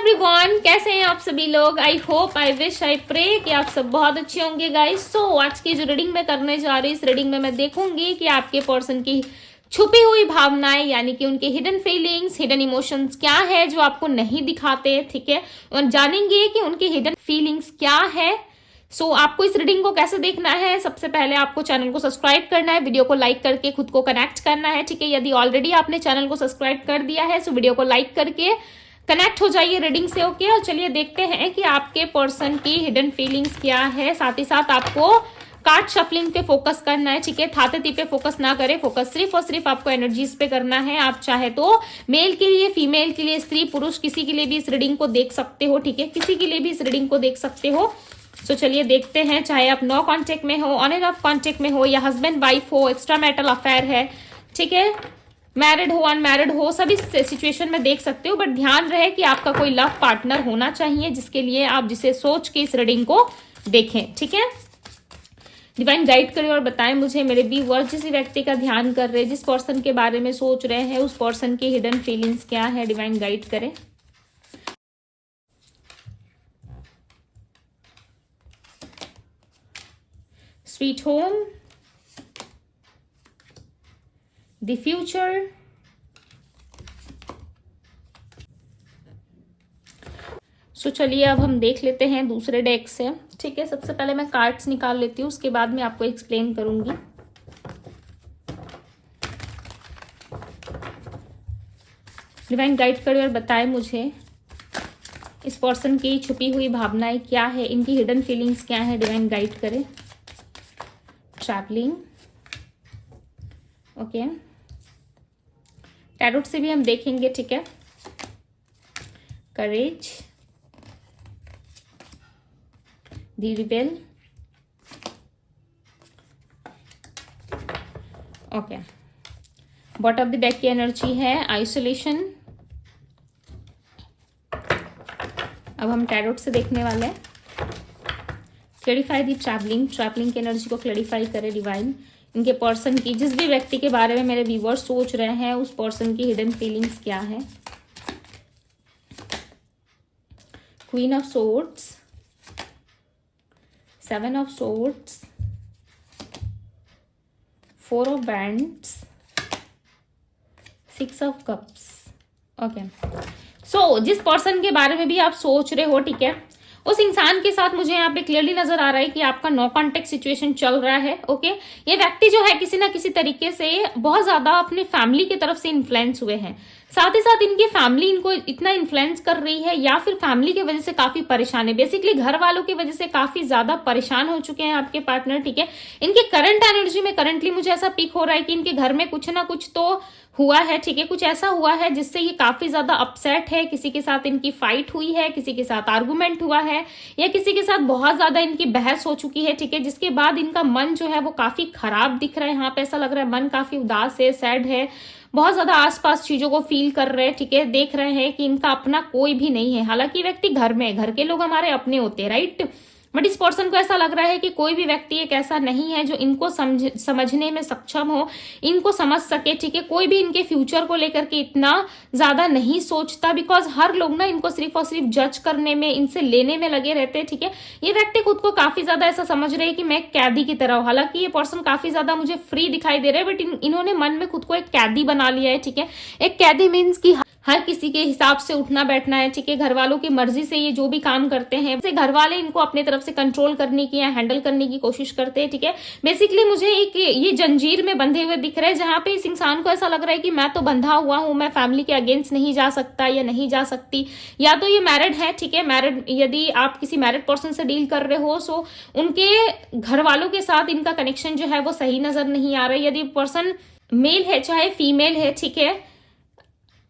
Everyone, कैसे हैं आप सभी लोग। I hope, I wish, I pray कि आप सब बहुत अच्छे होंगे गाइस। सो आज की जो रीडिंग मैं करने जा रही हूँ, इस रीडिंग में मैं देखूंगी कि आपके पर्सन की छुपी हुई भावनाएं यानी कि उनके हिडन फीलिंग्स, हिडन इमोशंस क्या है जो आपको नहीं दिखाते, ठीक है। और जानेंगे कि उनके हिडन फीलिंग्स क्या है। आपको इस रीडिंग को कैसे देखना है, सबसे पहले आपको चैनल को सब्सक्राइब करना है, वीडियो को लाइक करके खुद को कनेक्ट करना है, ठीक है। यदि ऑलरेडी आपने चैनल को सब्सक्राइब कर दिया है तो वीडियो को लाइक करके कनेक्ट हो जाइए रीडिंग से, ओके। और चलिए देखते हैं कि आपके पर्सन की हिडन फीलिंग्स क्या है। साथ ही साथ आपको कार्ड शफलिंग पे फोकस करना है, ठीक है। थातेती पे फोकस ना करें, फोकस सिर्फ और सिर्फ आपको एनर्जीज पे करना है। आप चाहे तो मेल के लिए, फीमेल के लिए, स्त्री पुरुष किसी के लिए भी इस रीडिंग को देख सकते हो, ठीक है। किसी के लिए भी इस रीडिंग को देख सकते हो। चलिए देखते हैं, चाहे आप नो कांटेक्ट में हो, ऑन एंड ऑफ कांटेक्ट में हो, या हस्बैंड वाइफ हो, एक्स्ट्रा मैरिटल अफेयर है, ठीक है, मैरिड हो, अनमैरिड हो, सभी सिचुएशन में देख सकते हो। बट ध्यान रहे कि आपका कोई लव पार्टनर होना चाहिए जिसके लिए आप जिसे सोच के इस रीडिंग को देखें, ठीक है। डिवाइन गाइड करें और बताएं मुझे मेरे व्यूअर्स, जिस व्यक्ति का ध्यान कर रहे हैं, जिस पर्सन के बारे में सोच रहे हैं, उस पर्सन की हिडन फीलिंग्स क्या है। डिवाइन गाइड करें। स्वीट होम, द फ्यूचर, चलिए अब हम देख लेते हैं दूसरे डेक से, ठीक है। सबसे पहले मैं कार्ड्स निकाल लेती हूँ, उसके बाद मैं आपको एक्सप्लेन करूंगी। डिवाइन गाइड करें और बताएं मुझे इस पर्सन की छुपी हुई भावनाएं क्या है, इनकी हिडन फीलिंग्स क्या है। डिवाइन गाइड करें। Travelling, okay. टैरोट से भी हम देखेंगे, ठीक है। Courage, the rebel, okay. Bottom of the deck की एनर्जी है आइसोलेशन। अब हम टैरोट से देखने वाले हैं। क्लैरिफाई दी ट्रैवलिंग, ट्रैवलिंग की एनर्जी को क्लैरिफाई करें डिवाइन। इनके पर्सन की, जिस भी व्यक्ति के बारे में मेरे व्यूअर्स सोच रहे हैं, उस पर्सन की हिडन फीलिंग्स क्या है। Queen of swords, seven of swords, four of bands, six of cups, okay. जिस पर्सन के बारे में भी आप सोच रहे हो, ठीक है, उस इंसान के साथ मुझे यहाँ पे क्लियरली नजर आ रहा है कि आपका नो कॉन्टेक्ट सिचुएशन चल रहा है, ओके। ये व्यक्ति जो है किसी ना किसी तरीके से बहुत ज्यादा अपनी फैमिली की तरफ से इन्फ्लुएंस हुए हैं। साथ ही साथ इनकी फैमिली इनको इतना इन्फ्लुएंस कर रही है, या फिर फैमिली की वजह से काफी परेशान है। बेसिकली घर वालों की वजह से काफी ज्यादा परेशान हो चुके हैं आपके पार्टनर, ठीक है। इनके करंट एनर्जी में करंटली मुझे ऐसा पिक हो रहा है कि इनके घर में कुछ ना कुछ तो हुआ है, ठीक है। कुछ ऐसा हुआ है जिससे ये काफी ज्यादा अपसेट है। किसी के साथ इनकी फाइट हुई है, किसी के साथ आर्गुमेंट हुआ है, या किसी के साथ बहुत ज्यादा इनकी बहस हो चुकी है, ठीक है। जिसके बाद इनका मन जो है वो काफी खराब दिख रहा है। यहाँ पे ऐसा लग रहा है मन काफी उदास है, सैड है, बहुत ज्यादा आसपास चीजों को फील कर रहे हैं, ठीक है। देख रहे हैं कि इनका अपना कोई भी नहीं है। हालांकि व्यक्ति घर में है, घर के लोग हमारे अपने होते हैं, राइट। बट इस पर्सन को ऐसा लग रहा है कि कोई भी व्यक्ति एक ऐसा नहीं है जो इनको समझने में सक्षम हो, इनको समझ सके, ठीक है। कोई भी इनके फ्यूचर को लेकर के इतना ज्यादा नहीं सोचता, बिकॉज हर लोग ना इनको सिर्फ और सिर्फ जज करने में, इनसे लेने में लगे रहते हैं, ठीक है। ये व्यक्ति खुद को काफी ज्यादा ऐसा समझ रहे हैं कि मैं कैदी की तरह हूं। हालांकि ये पर्सन काफी ज्यादा मुझे फ्री दिखाई दे रहा है, बट इन्होंने मन में खुद को एक कैदी बना लिया है, ठीक है। एक कैदी मीन्स की हर किसी के हिसाब से उठना बैठना है, ठीक है। घर वालों की मर्जी से ये जो भी काम करते हैं, घर वाले इनको अपनी तरफ से कंट्रोल करने की या हैंडल करने की कोशिश करते हैं, ठीक है। बेसिकली मुझे एक ये जंजीर में बंधे हुए दिख रहे हैं, जहां पे इस इंसान को ऐसा लग रहा है कि मैं तो बंधा हुआ हूं, मैं फैमिली के अगेंस्ट नहीं जा सकता या नहीं जा सकती। या तो ये मैरिड है, ठीक है। मैरिड, यदि आप किसी मैरिड पर्सन से डील कर रहे हो, सो उनके घर वालों के साथ इनका कनेक्शन जो है वो सही नजर नहीं आ रहा है। यदि पर्सन मेल है चाहे फीमेल है, ठीक है,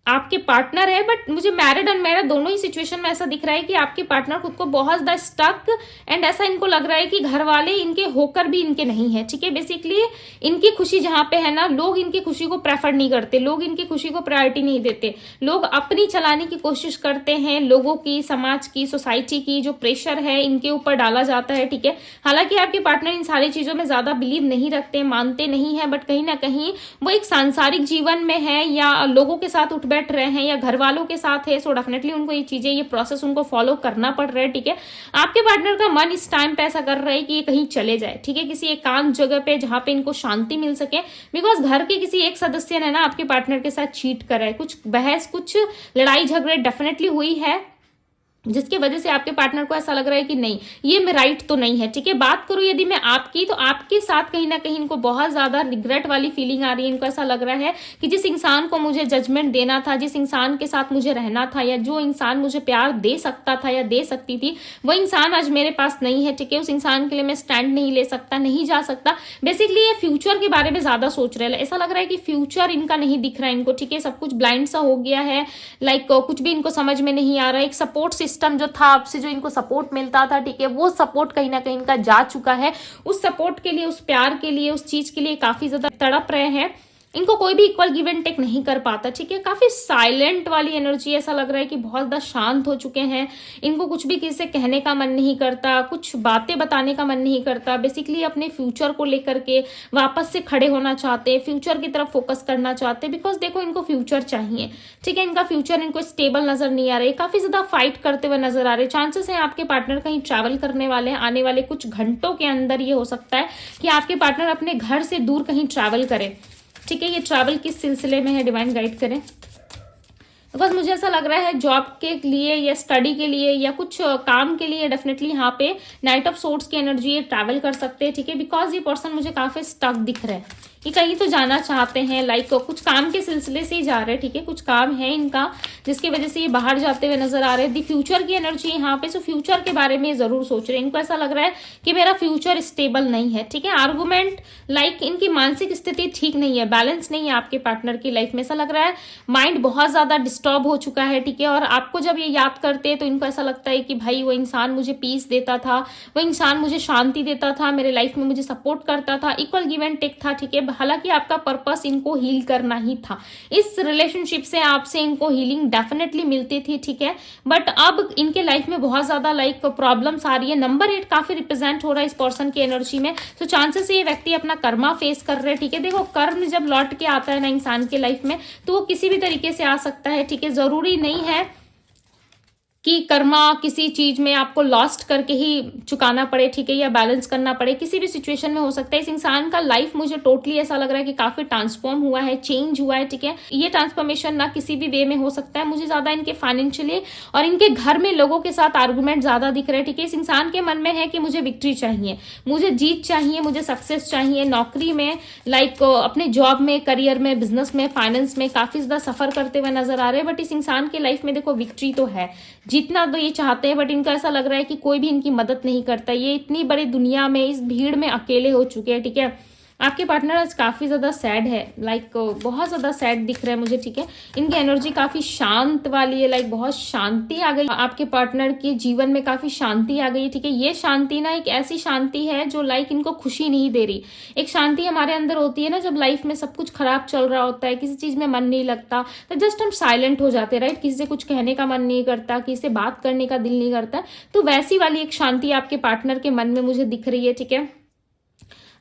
आपके पार्टनर है, बट मुझे मैरिड अनमैरिड दोनों ही सिचुएशन में ऐसा दिख रहा है कि आपके पार्टनर खुद को बहुत ज्यादा स्टक, एंड ऐसा इनको लग रहा है कि घर वाले इनके होकर भी इनके नहीं है, ठीक है। बेसिकली इनकी खुशी जहां पे है ना, लोग इनकी खुशी को प्रेफर नहीं करते, लोग इनकी खुशी को प्रायोरिटी नहीं देते, लोग अपनी चलाने की कोशिश करते हैं। लोगों की, समाज की, सोसाइटी की जो प्रेशर है इनके ऊपर डाला जाता है, ठीक है। हालांकि आपके पार्टनर इन सारी चीजों में ज्यादा बिलीव नहीं रखते, मानते नहीं है, बट कहीं ना कहीं वो एक सांसारिक जीवन में है या लोगों के साथ उठ बैठ रहे हैं या घर वालों के साथ है, सो डेफिनेटली उनको ये चीजें, ये प्रोसेस उनको फॉलो करना पड़ रहा है, ठीक है। आपके पार्टनर का मन इस टाइम पे ऐसा कर रहा है कि ये कहीं चले जाए, ठीक है, किसी एकांत जगह पे जहां पे इनको शांति मिल सके, बिकॉज घर के किसी एक सदस्य ने ना आपके पार्टनर के साथ चीट करा है, कुछ बहस, कुछ लड़ाई झगड़े डेफिनेटली हुई है, जिसकी वजह से आपके पार्टनर को ऐसा लग रहा है कि नहीं, ये मैं राइट तो नहीं है, ठीक है। बात करूं यदि मैं आपकी, तो आपके साथ कहीं ना कहीं इनको बहुत ज्यादा रिग्रेट वाली फीलिंग आ रही है। इनको ऐसा लग रहा है कि जिस इंसान को मुझे जजमेंट देना था, जिस इंसान के साथ मुझे रहना था, या जो इंसान मुझे प्यार दे सकता था या दे सकती थी, वो इंसान आज मेरे पास नहीं है, ठीक है। उस इंसान के लिए मैं स्टैंड नहीं ले सकता, नहीं जा सकता। बेसिकली ये फ्यूचर के बारे में ज्यादा सोच रहे हैं, ऐसा लग रहा है कि फ्यूचर इनका नहीं दिख रहा है इनको, ठीक है। सब कुछ ब्लाइंड सा हो गया है, लाइक कुछ भी इनको समझ में नहीं आ रहा है। एक सपोर्ट सिस्टम जो था आपसे, जो इनको सपोर्ट मिलता था, ठीक है, वो सपोर्ट कहीं ना कहीं इनका जा चुका है। उस सपोर्ट के लिए, उस प्यार के लिए, उस चीज के लिए काफी ज्यादा तड़प रहे हैं। इनको कोई भी इक्वल गिव एंड टेक नहीं कर पाता, ठीक है। काफी साइलेंट वाली एनर्जी, ऐसा लग रहा है कि बहुत ज्यादा शांत हो चुके हैं। इनको कुछ भी किसी से कहने का मन नहीं करता, कुछ बातें बताने का मन नहीं करता। बेसिकली अपने फ्यूचर को लेकर के वापस से खड़े होना चाहते हैं, फ्यूचर की तरफ फोकस करना चाहते हैं, बिकॉज देखो इनको फ्यूचर चाहिए, ठीक है। इनका फ्यूचर इनको स्टेबल नजर नहीं आ रहा है, काफी ज्यादा फाइट करते हुए नजर आ रहे हैं। चांसेस है आपके पार्टनर कहीं ट्रैवल करने वाले हैं, आने वाले कुछ घंटों के अंदर ये हो सकता है कि आपके पार्टनर अपने घर से दूर कहीं ट्रैवल करे, ठीक है। ये ट्रैवल किस सिलसिले में है, डिवाइन गाइड करें। बिकॉज मुझे ऐसा लग रहा है जॉब के लिए या स्टडी के लिए या कुछ काम के लिए डेफिनेटली यहाँ पे नाइट ऑफ सोर्ड्स की एनर्जी ये ट्रैवल कर सकते हैं, ठीक है। बिकॉज ये पर्सन मुझे काफी स्टक दिख रहा है, ये कहीं तो जाना चाहते हैं, लाइक कुछ काम के सिलसिले से ही जा रहे हैं, ठीक है। कुछ काम है इनका जिसकी वजह से ये बाहर जाते हुए नजर आ रहे हैं। दी फ्यूचर की एनर्जी यहाँ पे, सो फ्यूचर के बारे में जरूर सोच रहे हैं। इनको ऐसा लग रहा है कि मेरा फ्यूचर स्टेबल नहीं है, ठीक है। आर्गुमेंट, लाइक इनकी मानसिक स्थिति ठीक नहीं है, बैलेंस नहीं है आपके पार्टनर की लाइफ में। ऐसा लग रहा है माइंड बहुत ज्यादा डिस्टर्ब हो चुका है, ठीक है। और आपको जब ये याद करते हैं तो इनको ऐसा लगता है कि भाई वो इंसान मुझे पीस देता था, वो इंसान मुझे शांति देता था, मेरे लाइफ में मुझे सपोर्ट करता था, इक्वल गिव एंड टेक था, ठीक है। हालांकि आपका पर्पस इनको हील करना ही था, इस रिलेशनशिप से आपसे इनको हीलिंग डेफिनेटली मिलती थी, ठीक है। बट अब इनके लाइफ में बहुत ज्यादा लाइक प्रॉब्लम्स आ रही है। नंबर 8 काफी रिप्रेजेंट हो रहा है इस पर्सन की एनर्जी में, तो चांसेस ये व्यक्ति अपना कर्मा फेस कर रहे हैं, ठीक है। देखो कर्म जब लौट के आता है ना इंसान के लाइफ में, तो वो किसी भी तरीके से आ सकता है, ठीक है। जरूरी नहीं है कि कर्मा किसी चीज में आपको लॉस्ट करके ही चुकाना पड़े, ठीक है, या बैलेंस करना पड़े, किसी भी सिचुएशन में हो सकता है। इस इंसान का लाइफ मुझे टोटली ऐसा लग रहा है कि काफी ट्रांसफॉर्म हुआ है, चेंज हुआ है, ठीक है। ये ट्रांसफॉर्मेशन ना किसी भी वे में हो सकता है। मुझे ज्यादा इनके फाइनेंशियली और इनके घर में लोगों के साथ आर्गूमेंट ज्यादा दिख रहे हैं, ठीक है। इस इंसान के मन में है कि मुझे विक्ट्री चाहिए, मुझे जीत चाहिए, मुझे सक्सेस चाहिए नौकरी में, लाइक अपने जॉब में, करियर में, बिजनेस में, फाइनेंस में काफी ज्यादा सफर करते हुए नजर आ रहे हैं। बट इस इंसान के लाइफ में देखो विक्ट्री तो है, जीतना तो ये चाहते हैं, बट इनका ऐसा लग रहा है कि कोई भी इनकी मदद नहीं करता। ये इतनी बड़ी दुनिया में, इस भीड़ में अकेले हो चुके हैं, ठीक है। आपके पार्टनर आज काफी ज्यादा सैड है, लाइक बहुत ज्यादा सैड दिख रहा है मुझे, ठीक है। इनकी एनर्जी काफी शांत वाली है, लाइक बहुत शांति आ गई आपके पार्टनर के जीवन में, काफी शांति आ गई, ठीक है। ये शांति ना एक ऐसी शांति है जो लाइक इनको खुशी नहीं दे रही। एक शांति हमारे अंदर होती है ना, जब लाइफ में सब कुछ खराब चल रहा होता है, किसी चीज में मन नहीं लगता, तो जस्ट हम साइलेंट हो जाते हैं, राइट। किसी से कुछ कहने का मन नहीं करता, किसी से बात करने का दिल नहीं करता, तो वैसी वाली एक शांति आपके पार्टनर के मन में मुझे दिख रही है, ठीक है।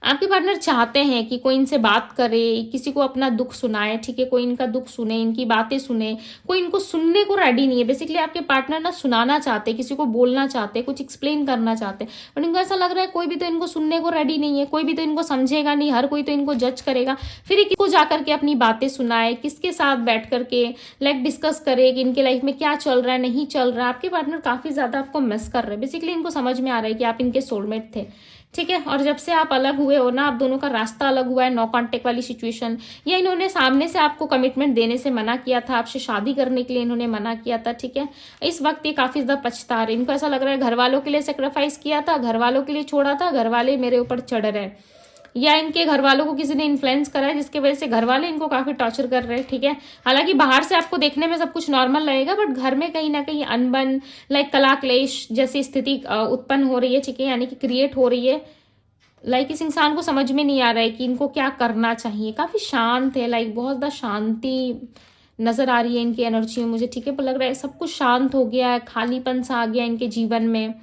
आपके पार्टनर चाहते हैं कि कोई इनसे बात करे, किसी को अपना दुख सुनाए, ठीक है, कोई इनका दुख सुने, इनकी बातें सुने, कोई इनको सुनने को रेडी नहीं है। बेसिकली आपके पार्टनर ना सुनाना चाहते, किसी को बोलना चाहते, कुछ एक्सप्लेन करना चाहते, बट इनको ऐसा लग रहा है कोई भी तो इनको सुनने को रेडी नहीं है, कोई भी तो इनको समझेगा नहीं, हर कोई तो इनको जज करेगा। फिर किसको जाकर के अपनी बातें सुनाए, किसके साथ बैठ करके लाइक डिस्कस करे कि इनके लाइफ में क्या चल रहा है, नहीं चल रहा है। आपके पार्टनर काफी ज्यादा आपको मिस कर रहे हैं। बेसिकली इनको समझ में आ रहा है कि आप इनके सोलमेट थे, ठीक है। और जब से आप अलग हुए हो ना, आप दोनों का रास्ता अलग हुआ है, नो कांटेक्ट वाली सिचुएशन, या इन्होंने सामने से आपको कमिटमेंट देने से मना किया था, आपसे शादी करने के लिए इन्होंने मना किया था, ठीक है। इस वक्त ये काफी ज्यादा पछता रहे, इनको ऐसा लग रहा है घर वालों के लिए सेक्रीफाइस किया था, घर वालों के लिए छोड़ा था, घर वाले मेरे ऊपर चढ़ रहे हैं, या इनके घर वालों को किसी ने इन्फ्लुएंस करा है जिसकी वजह से घर वाले इनको काफी टॉर्चर कर रहे हैं, ठीक है। हालांकि बाहर से आपको देखने में सब कुछ नॉर्मल लगेगा, बट घर में कहीं ना कहीं अनबन, लाइक कला क्लेश जैसी स्थिति उत्पन्न हो रही है, ठीक है, यानी कि क्रिएट हो रही है। लाइक इस इंसान को समझ में नहीं आ रहा है कि इनको क्या करना चाहिए। काफी शांत है, लाइक बहुत ज्यादा शांति नजर आ रही है इनकी एनर्जी में मुझे, ठीक है। पर लग रहा है सब कुछ शांत हो गया है, खालीपन सा आ गया इनके जीवन में,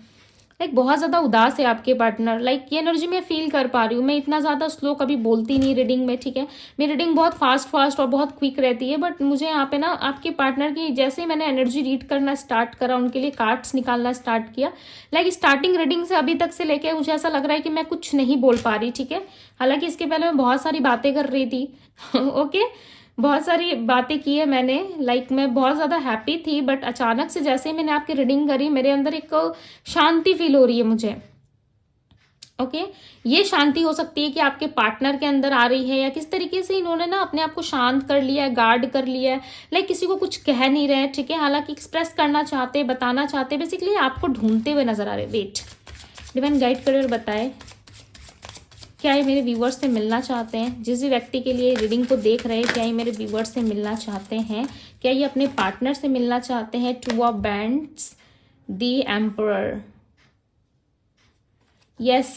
लाइक बहुत ज़्यादा उदास है आपके पार्टनर। लाइक ये एनर्जी मैं फील कर पा रही हूँ। मैं इतना ज़्यादा स्लो कभी बोलती नहीं रीडिंग में, ठीक है। मेरी रीडिंग बहुत फास्ट और बहुत क्विक रहती है, बट मुझे यहाँ पे ना आपके पार्टनर की जैसे ही मैंने एनर्जी रीड करना स्टार्ट करा, उनके लिए कार्ड्स निकालना स्टार्ट किया, लाइक स्टार्टिंग रीडिंग से अभी तक से लेके मुझे ऐसा लग रहा है कि मैं कुछ नहीं बोल पा रही, ठीक है। हालांकि इसके पहले मैं बहुत सारी बातें कर रही थी ओके बहुत सारी बातें की है मैंने, लाइक मैं बहुत ज़्यादा हैप्पी थी, बट अचानक से जैसे ही मैंने आपकी रीडिंग करी मेरे अंदर एक शांति फील हो रही है मुझे। ओके ये शांति हो सकती है कि आपके पार्टनर के अंदर आ रही है, या किस तरीके से इन्होंने ना अपने आप को शांत कर लिया है, गार्ड कर लिया है, लाइक किसी को कुछ कह नहीं रहे, ठीक है। हालांकि एक्सप्रेस करना चाहते, बताना चाहते, बेसिकली आपको ढूंढते हुए नजर आ रहे। वेट, डिवाइन गाइड करे और बताए क्या ये मेरे व्यूवर्स से मिलना चाहते हैं। जिस भी व्यक्ति के लिए रीडिंग को देख रहे हैं, क्या ये मेरे व्यूवर्स से मिलना चाहते हैं, क्या ये अपने पार्टनर से मिलना चाहते हैं। 2 of wands, the emperor, yes,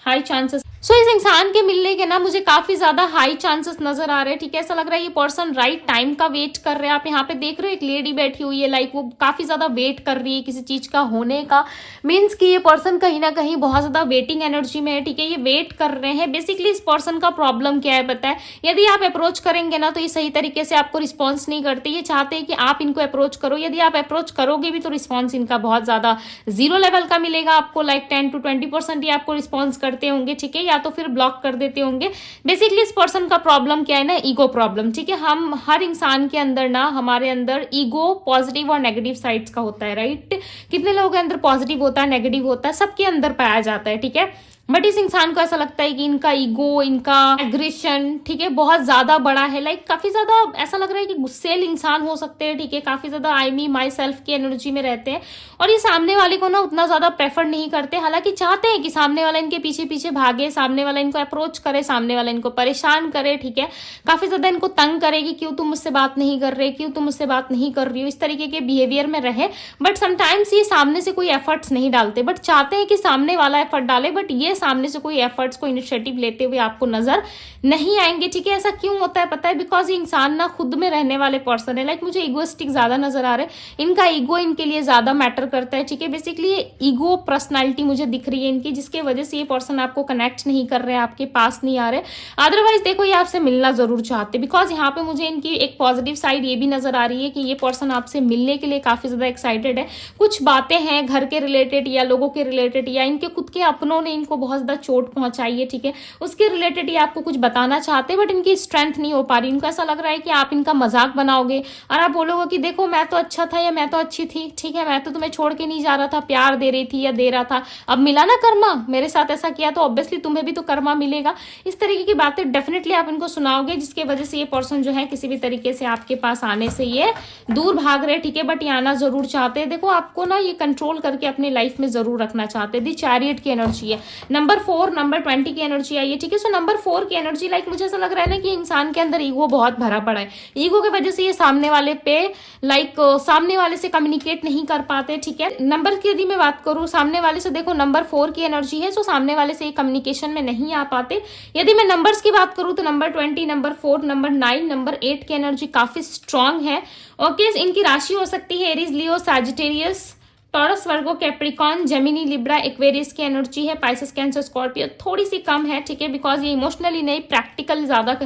high chances. So इस इंसान के मिलने के ना मुझे काफी ज्यादा हाई चांसेस नजर आ रहे हैं, ठीक है। ऐसा लग रहा है ये पर्सन राइट टाइम का वेट कर रहे हैं। आप यहाँ पे देख रहे हो एक लेडी बैठी हुई है, लाइक वो काफी ज्यादा वेट कर रही है किसी चीज का होने का। मीन्स कि ये पर्सन कहीं ना कहीं बहुत ज्यादा वेटिंग एनर्जी में है, ठीक है। ये वेट कर रहे हैं। बेसिकली इस पर्सन का प्रॉब्लम क्या है पता है, यदि आप अप्रोच करेंगे ना तो ये सही तरीके से आपको रिस्पॉन्स नहीं करते। ये चाहते हैं कि आप इनको अप्रोच करो। यदि आप अप्रोच करोगे भी तो रिस्पॉन्स इनका बहुत ज्यादा 0 लेवल का मिलेगा आपको, लाइक 10 to 20% ही आपको रिस्पॉन्स करते होंगे, ठीक है, या तो फिर ब्लॉक कर देते होंगे। बेसिकली इस पर्सन का प्रॉब्लम क्या है ना, ईगो प्रॉब्लम, ठीक है। हम हर इंसान के अंदर ना, हमारे अंदर ईगो पॉजिटिव और नेगेटिव साइड्स का होता है, राइट। कितने लोगों के अंदर पॉजिटिव होता है, नेगेटिव होता है, सबके अंदर पाया जाता है, ठीक है। बट इस इंसान को ऐसा लगता है कि इनका ईगो, इनका एग्रेशन, ठीक है, बहुत ज्यादा बड़ा है। लाइक काफी ज्यादा ऐसा लग रहा है कि गुस्सेल इंसान हो सकते हैं, ठीक है। काफी ज्यादा आई मी माई सेल्फ की एनर्जी में रहते हैं, और ये सामने वाले को ना उतना ज्यादा प्रेफर नहीं करते। हालांकि चाहते हैं कि सामने वाला इनके पीछे पीछे भागे, सामने वाला इनको अप्रोच करे, सामने वाला इनको परेशान करे, ठीक है। काफी ज्यादा इनको तंग करे कि क्यों तुम मुझसे बात नहीं कर रहे, क्यों तुम मुझसे बात नहीं कर रही हो, इस तरीके के बिहेवियर में रहे। बट समटाइम्स ये सामने से कोई एफर्ट्स नहीं डालते, बट चाहते हैं कि सामने वाला एफर्ट डाले, बट ये सामने से कोई एफर्ट्स को इनिशिएटिव लेते हुए आपको नजर नहीं आएंगे, ठीक है। ऐसा क्यों होता है पता है, बिकॉज ये इंसान ना खुद में रहने वाले पर्सन है। लाइक मुझे इगोइस्टिक ज्यादा नजर आ रहे हैं। इनका ईगो इनके लिए ज्यादा मैटर करता है, ठीक है। बेसिकली ईगो पर्सनैलिटी मुझे दिख रही है इनकी, जिसके वजह से ये पर्सन आपको कनेक्ट नहीं कर रहे हैं, आपके पास नहीं आ रहे। अदरवाइज देखो ये आपसे मिलना जरूर चाहते, बिकॉज यहाँ पे मुझे इनकी एक पॉजिटिव साइड ये भी नजर आ रही है कि ये पर्सन आपसे मिलने के लिए काफी ज्यादा एक्साइटेड है। कुछ बातें हैं घर के रिलेटेड या लोगों के रिलेटेड, या इनके खुद के अपनों ने इनको बहुत ज्यादा चोट पहुंचाई है, ठीक है, उसके रिलेटेड ये आपको कुछ बताना चाहते हैं, बट इनकी स्ट्रेंथ नहीं हो पा रही। इनको ऐसा लग रहा है कि आप इनका मजाक बनाओगे और आप बोलोगे कि देखो मैं तो अच्छा था या मैं तो अच्छी थी, ठीक है, मैं तो तुम्हें छोड़ के नहीं जा रहा था, प्यार दे रही थी या दे रहा था, अब मिला ना कर्मा, मेरे साथ ऐसा किया तो ऑब्वियसली तुम्हें भी तो कर्मा मिलेगा। इस तरीके की बातें डेफिनेटली आप इनको सुनाओगे, जिसके वजह से ये पर्सन जो है किसी भी तरीके से आपके पास आने से ये दूर भाग रहे, ठीक है। बट ये आना जरूर चाहते हैं। देखो आपको ना ये कंट्रोल करके अपनी लाइफ में जरूर रखना चाहते हैं। दी चैरियट की एनर्जी है, नंबर 4, नंबर 20 की एनर्जी आई है, ठीक है। सो नंबर 4 की एनर्जी, लाइक मुझे ऐसा लग रहा है ना कि इंसान के अंदर ईगो बहुत भरा पड़ा है। ईगो की वजह से ये सामने वाले पे लाइक सामने वाले से कम्युनिकेट नहीं कर पाते, ठीक है। नंबर की यदि मैं बात करूं सामने वाले से, देखो नंबर 4 की एनर्जी है, सो सामने वाले से कम्युनिकेशन में नहीं आ पाते। यदि मैं नंबर्स की बात करूं तो नंबर 20, नंबर 4, नंबर 9, नंबर 8 की एनर्जी काफी स्ट्रांग है। ओके इनकी राशि हो सकती है एरीज, लियो, सैजिटेरियस, टॉरस, वर्गो, कैप्रिकॉन, जेमिनी, लिब्रा, एक्वेरियस की एनर्जी है। पाइसेस, कैंसर, स्कॉर्पियो थोड़ी सी कम है, ठीक है, बिकॉज ये इमोशनली नहीं प्रैक्टिकल ज्यादा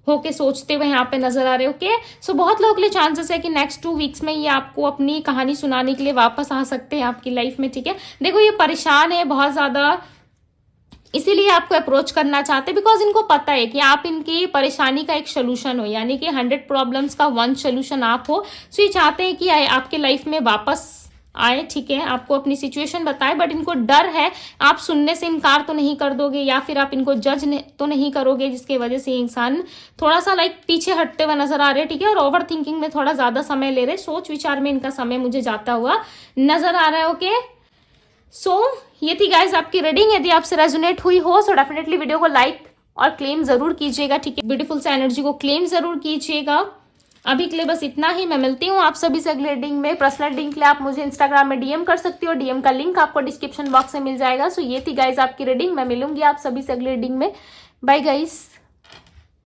होके सोचते हुए यहाँ पे नजर आ रहे। ओके सो बहुत लोगों के लिए चांसेस है कि नेक्स्ट 2 वीक्स में ये आपको अपनी कहानी सुनाने के लिए वापस आ सकते हैं आपकी लाइफ में, ठीक है। देखो ये परेशान है बहुत ज्यादा, इसीलिए आपको अप्रोच करना चाहते हैं, बिकॉज इनको पता है कि आप इनकी परेशानी का एक सोल्यूशन हो, यानी कि 100 प्रॉब्लम्स का 1 सोल्यूशन आप हो। सो ये चाहते हैं कि आपके लाइफ में वापस आए, ठीक है, आपको अपनी सिचुएशन बताए। बट इनको डर है आप सुनने से इनकार तो नहीं कर दोगे, या फिर आप इनको जज तो नहीं करोगे, जिसकी वजह से इंसान थोड़ा सा लाइक पीछे हटते हुए नजर आ रहे हैं, ठीक है। और ओवर थिंकिंग में थोड़ा ज्यादा समय ले रहे, सोच विचार में इनका समय मुझे जाता हुआ नजर आ रहा है। ओके सो ये थी गाइज आपकी रीडिंग। यदि आपसे रेजोनेट हुई हो सो डेफिनेटली वीडियो को लाइक और क्लेम जरूर कीजिएगा, ठीक है। ब्यूटीफुल से एनर्जी को क्लेम जरूर कीजिएगा। अभी के लिए बस इतना ही। मैं मिलती हूँ आप सभी से अगले रीडिंग में। पर्सनल रीडिंग के लिए आप मुझे इंस्टाग्राम में डीएम कर सकती हो, डीएम का लिंक आपको डिस्क्रिप्शन बॉक्स में मिल जाएगा। सो ये थी गाइज आपकी रीडिंग। मैं मिलूंगी आप सभी से अगले रीडिंग में। Bye guys.